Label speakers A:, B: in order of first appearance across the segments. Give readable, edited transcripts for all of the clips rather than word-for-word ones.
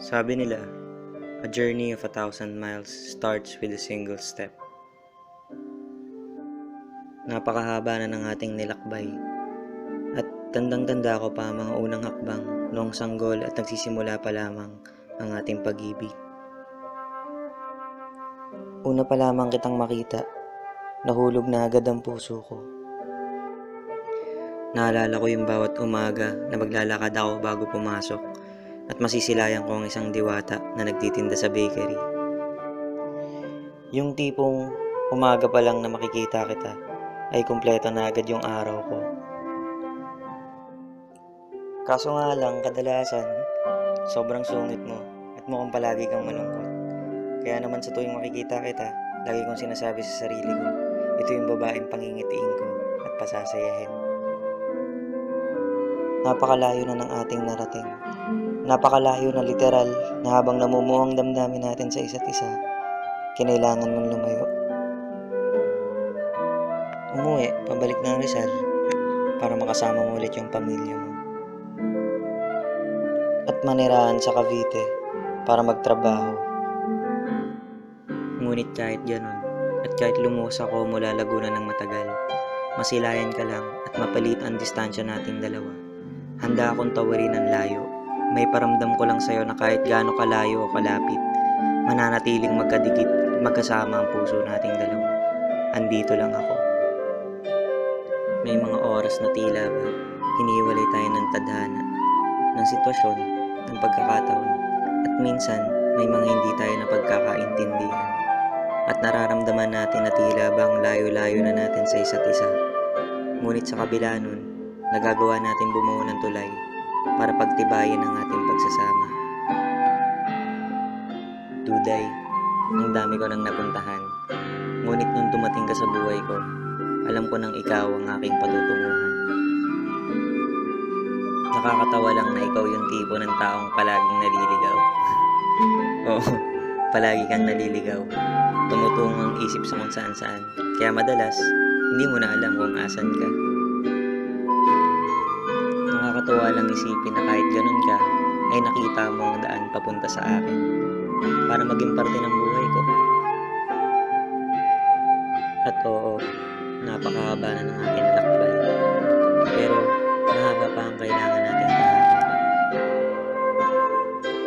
A: Sabi nila, a journey of 1,000 miles starts with a single step. Napakahaba na ng ating nilakbay. At tandang-tanda ko pa ang mga unang hakbang noong sanggol at nagsisimula pa lamang ang ating pag-ibig. Una pa lamang kitang makita, nahulog na agad ang puso ko. Naalala ko yung bawat umaga na maglalakad ako bago pumasok at masisilayan ko ang isang diwata na nagtitinda sa bakery. Yung tipong umaga pa lang na makikita kita ay kumpleto na agad yung araw ko. Kaso nga lang, kadalasan, sobrang sungit mo at mukhang palagi kang malungkot. Kaya naman sa tuwing makikita kita, lagi kong sinasabi sa sarili ko, ito yung babaeng pangingitiin ko at pasasayahin. Napakalayo na ng ating narating. Napakalayo na literal na habang namumuo ang damdamin natin sa isa't isa, kinailangan mong lumayo. Umuwi, pabalik ng Rizal, para makasama mo ulit yung pamilya mo. At manirahan sa Cavite, para magtrabaho. Ngunit kahit ganun, at kahit lumuwas ako mula Laguna ng matagal, masilayan ka lang at mapalit ang distansya nating dalawa. Handa akong tawarin ng layo. May paramdam ko lang sa'yo na kahit gaano kalayo o kalapit, mananatiling magkadikit at magkasama ang puso nating dalawa. Andito lang ako. May mga oras na tila ba, hiniwalay tayo ng tadhana, ng sitwasyon, ng pagkakataon, at minsan may mga hindi tayo na pagkakaintindihan. At nararamdaman natin na tila bang layo-layo na natin sa isa't isa. Ngunit sa kabila nun, nagagawa natin bumuo ng tulay para pagtibayin ang ating pagsasama. Duday, ang dami ko nang napuntahan. Ngunit nung dumating ka sa buhay ko, alam ko nang ikaw ang aking patutunguhan. Nakakatawa lang na ikaw yung tipo ng taong palaging naliligaw. Oo, palagi kang naliligaw. Tumutungo ang isip sa kung saan-saan. Kaya madalas, hindi mo na alam kung asan ka. Nakakatawa lang isipin na kahit ganun ka, ay nakita mo ang daan papunta sa akin para maging parte ng buhay ko. At oo, napakahaba na ng ating lakbay. Pero mahaba pa ang kailangan nating tahakin.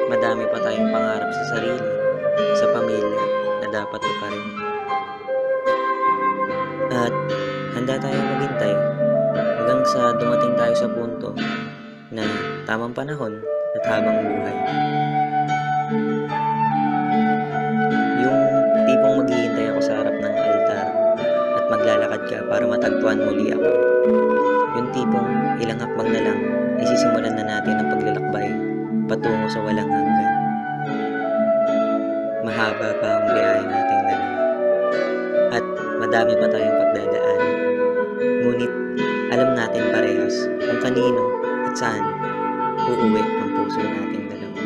A: Madami pa tayong pangarap sa sarili, sa pamilya na dapat tuparin. At handa tayong maghintay hanggang sa dumating tayo sa punto na tamang panahon at habang buhay. Yung tipong maghihintay ako sa harap ng altar at maglalakad ka para matagpuan muli ako. Yung tipong ilang hakbang na lang ay sisimulan na natin ang paglalakbay patungo sa walang hanggan. Mahaba pa ang biyahe nating dalawa at madami pa tayong pagdadaanan. Ngunit alam natin parehas kung kanino at saan uuwi ang puso nating dalawa.